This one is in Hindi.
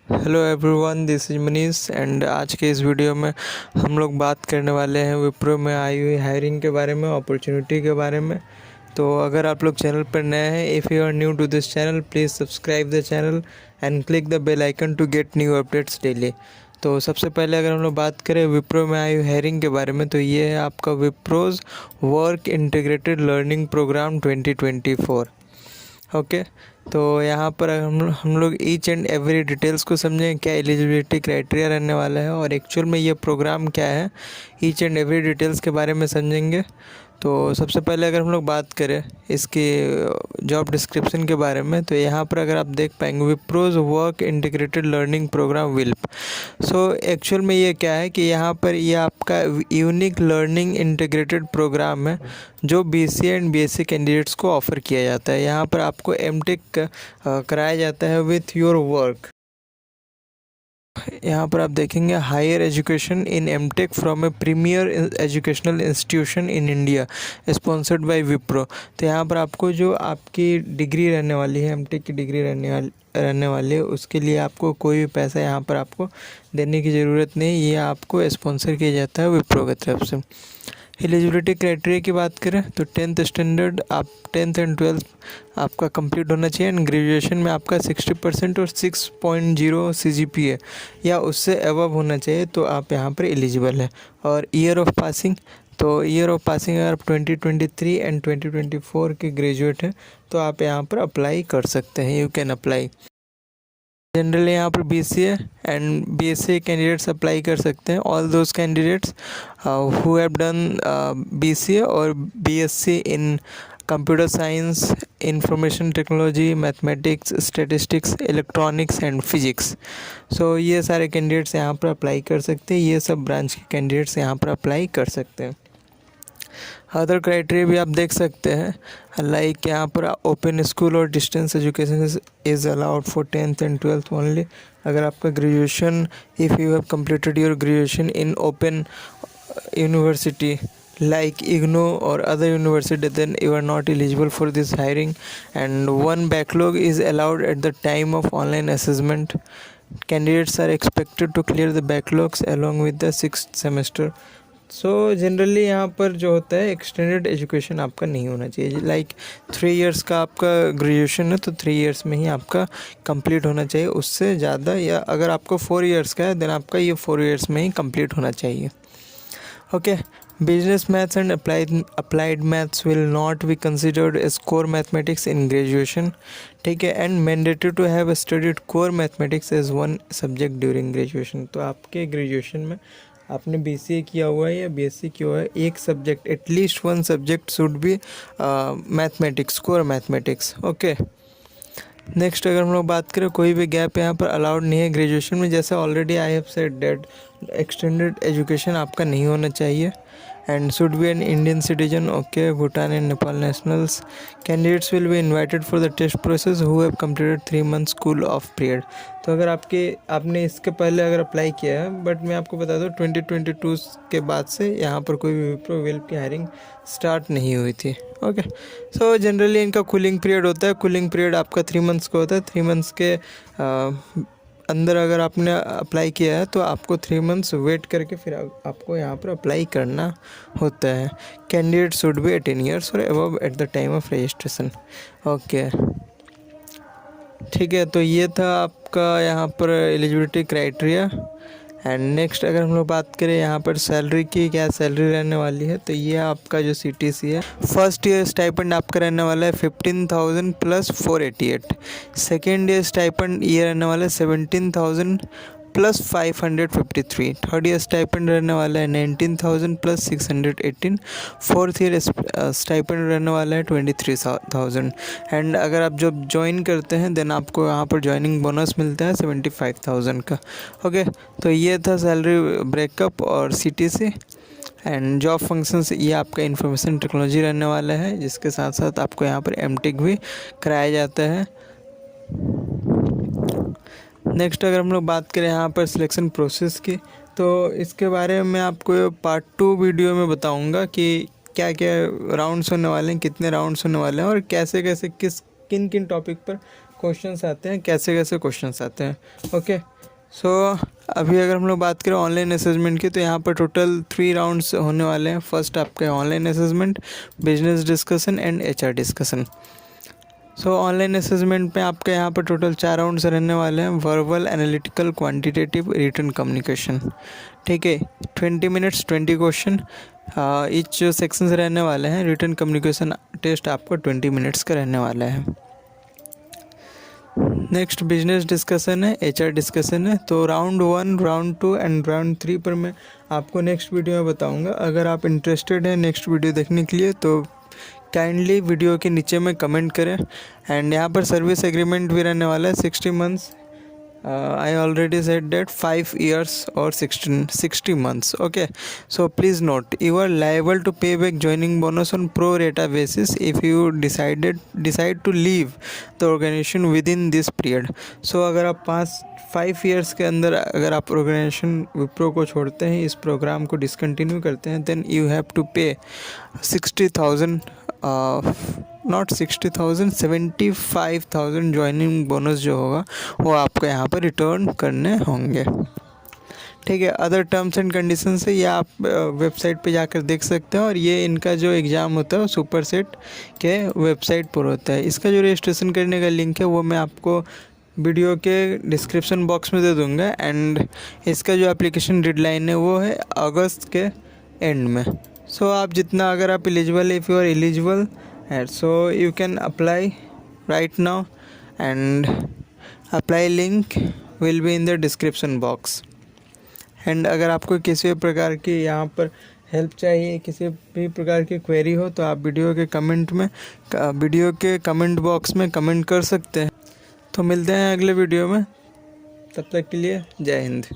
Hello everyone, this is Manish and आज के इस वीडियो में हम लोग बात करने वाले हैं विप्रो में आई हुई हायरिंग के बारे में, अपॉर्चुनिटी के बारे में। तो अगर आप लोग चैनल पर नए हैं, if you are new to this channel, please subscribe the channel and click the bell icon to get new updates daily. तो सबसे पहले अगर हम लोग बात करें विप्रो में आई हुई हायरिंग के बारे में, तो ये है आपका Wipro's work integrated learning program 2024। Okay. तो यहाँ पर हम लोग ईच एंड एवरी डिटेल्स को समझें, क्या एलिजिबिलिटी क्राइटेरिया रहने वाला है और एक्चुअल में ये प्रोग्राम क्या है, ईच एंड एवरी डिटेल्स के बारे में समझेंगे। तो सबसे पहले अगर हम लोग बात करें इसकी जॉब डिस्क्रिप्शन के बारे में, तो यहाँ पर अगर आप देख पाएंगे Wipro's work integrated learning program WILP. So actual में ये क्या है कि यहाँ पर ये आपका यूनिक लर्निंग इंटीग्रेटेड प्रोग्राम है जो बीसीए एंड बीएससी कैंडिडेट्स को ऑफ़र किया जाता है। यहाँ पर आपको एमटेक कराया जाता है विथ योर वर्क। यहाँ पर आप देखेंगे higher education in MTech from a premier educational institution in India sponsored by Wipro. तो यहाँ पर आपको जो आपकी डिग्री रहने वाली है, एमटेक की डिग्री रहने वाली है, उसके लिए आपको कोई भी पैसा यहाँ पर आपको देने की ज़रूरत नहीं, ये आपको स्पॉन्सर किया जाता है विप्रो की तरफ से। एलिजिबिलिटी क्राइटेरिया की बात करें तो 10th स्टैंडर्ड, आप 10th एंड 12th आपका कंप्लीट होना चाहिए एंड ग्रेजुएशन में आपका 60% और 6.0 CGPA या उससे अबव होना चाहिए, तो आप यहाँ पर एलिजिबल है। और ईयर ऑफ पासिंग, तो ईयर ऑफ पासिंग अगर आप 2023 एंड 2024 के ग्रेजुएट हैं तो आप यहाँ पर अप्लाई कर सकते हैं, यू कैन अप्लाई। जनरली यहाँ पर BCA and BSc candidates apply कर सकते हैं। All those candidates who have done BCA और BSc in computer science, information technology, mathematics, statistics, electronics and physics. So ये सारे कैंडिडेट्स यहाँ पर अप्लाई कर सकते हैं, ये सब ब्रांच के कैंडिडेट्स यहाँ पर अप्लाई कर सकते हैं। अदर क्राइटेरिया भी आप देख सकते हैं, लाइक यहाँ पर ओपन स्कूल और distance education is allowed for 10th and 12th only. अगर आपका graduation, if you have completed your graduation in open university like IGNOU or other university, then you are not eligible for this hiring, and one backlog is allowed at the time of online assessment. Candidates are expected to clear the backlogs along with the 6th semester. So generally यहाँ पर जो होता है एक्सटेंडेड एजुकेशन आपका नहीं होना चाहिए, लाइक 3 इयर्स का आपका ग्रेजुएशन है तो 3 इयर्स में ही आपका कंप्लीट होना चाहिए, उससे ज़्यादा, या अगर आपको 4 इयर्स का है देन आपका ये 4 इयर्स में ही कंप्लीट होना चाहिए। Okay. Business maths and applied maths will not be considered as core mathematics in graduation, ठीक है, and mandatory to have studied core mathematics as one subject during graduation। तो आपके ग्रेजुएशन में आपने BCA किया हुआ है या BSc किया हुआ है, एक subject, at least one subject should be mathematics, core mathematics. Okay. Next अगर हम लोग बात करें, कोई भी गैप यहाँ पर अलाउड नहीं है ग्रेजुएशन में, जैसे already I have said that extended education आपका नहीं होना चाहिए and should be an Indian citizen. Okay. Bhutan and Nepal nationals candidates will be invited for the test process who have completed 3 months cool off period. तो अगर आपने इसके पहले अगर अप्लाई किया है, बट मैं आपको बता दूँ 2022 के बाद से यहाँ पर कोई भी विप्रो विल्प की हायरिंग स्टार्ट नहीं हुई थी। ओके। सो जनरली इनका कूलिंग पीरियड होता है, कूलिंग पीरियड आपका 3 months का होता है। 3 months के अंदर अगर आपने अप्लाई किया है तो आपको 3 months वेट करके फिर आपको यहाँ पर अप्लाई करना होता है। कैंडिडेट शुड बी 18 years और above at the time of registration. Okay, ठीक है। तो ये था आपका यहाँ पर एलिजिबिलिटी क्राइटेरिया। एंड नेक्स्ट अगर हम लोग बात करें यहाँ पर सैलरी की, क्या सैलरी रहने वाली है, तो ये आपका जो CTC है, फर्स्ट ईयर स्टाइपेंड आपका रहने वाला है 15,000 + 488। सेकेंड ईयर स्टाइपेंड ये रहने वाला है 17,000 + 553। थर्ड ईयर स्टाइपेंड रहने वाला है 19,000 + 618। फोर्थ ईयर स्टाइपेंड रहने वाला है 23,000। एंड अगर आप जब ज्वाइन करते हैं देन आपको यहाँ पर ज्वाइनिंग बोनस मिलता है 75,000 का। ओके। तो ये था सैलरी ब्रेकअप और CTC एंड जॉब फंक्शंस। ये आपका इंफॉर्मेशन टेक्नोलॉजी रहने वाला है, जिसके साथ साथ आपको यहाँ पर MTech भी कराया जाता है। नेक्स्ट अगर हम लोग बात करें यहाँ पर सिलेक्शन प्रोसेस की, तो इसके बारे में मैं आपको पार्ट 2 वीडियो में बताऊंगा कि क्या क्या राउंड्स होने वाले हैं, कितने राउंड्स होने वाले हैं और कैसे कैसे किन किन टॉपिक पर क्वेश्चंस आते हैं, कैसे कैसे क्वेश्चंस आते हैं। ओके, सो अभी अगर हम लोग बात करें ऑनलाइन असेसमेंट की, तो यहाँ पर टोटल 3 राउंड्स होने वाले हैं। फर्स्ट आपका online assessment, business discussion and HR discussion. So online assessment में आपके यहाँ पर टोटल 4 राउंड्स रहने वाले हैं। Verbal, analytical, quantitative, written communication. ठीक है, 20 मिनट्स 20 क्वेश्चन ईच जो सेक्शंस रहने वाले हैं। रिटन कम्युनिकेशन टेस्ट आपको 20 मिनट्स का रहने वाला है। नेक्स्ट बिजनेस डिस्कशन है, HR डिस्कशन है। तो राउंड 1, राउंड 2 एंड राउंड 3 पर मैं आपको नेक्स्ट वीडियो में बताऊंगा। अगर आप इंटरेस्टेड हैं नेक्स्ट वीडियो देखने के लिए तो काइंडली वीडियो के नीचे में कमेंट करें। एंड यहाँ पर सर्विस एग्रीमेंट भी रहने वाला है 60 months. I already said that 5 years or 60 months. Okay, so please note, you are liable to pay back joining bonus on pro rata basis if you decide to leave the organization within this period. So अगर आप 5 years के अंदर अगर आप ऑर्गेनाइजेशन विप्रो को छोड़ते हैं, इस प्रोग्राम को डिसकंटिन्यू करते हैं, देन यू हैव टू पे 60,000 नॉट 60,000 75,000 ज्वाइनिंग बोनस जो होगा वो आपको यहाँ पर रिटर्न करने होंगे। ठीक है, अदर टर्म्स एंड कंडीशन से ये आप वेबसाइट पे जाकर देख सकते हैं। और ये इनका जो एग्ज़ाम होता है वो सुपर सेट के वेबसाइट पर होता है। इसका जो रजिस्ट्रेशन करने का लिंक है वो मैं आपको वीडियो के डिस्क्रिप्शन बॉक्स में दे दूँगा। एंड इसका जो एप्लीकेशन डेडलाइन है वो है अगस्त के एंड में। सो आप जितना अगर आप eligible, if you are eligible, so you can apply right now and apply link will be in the description box। And अगर आपको किसी भी प्रकार की यहाँ पर हेल्प चाहिए, किसी भी प्रकार की क्वेरी हो, तो आप वीडियो के कमेंट बॉक्स में कमेंट कर सकते हैं। तो मिलते हैं अगले वीडियो में, तब तक के लिए जय हिंद।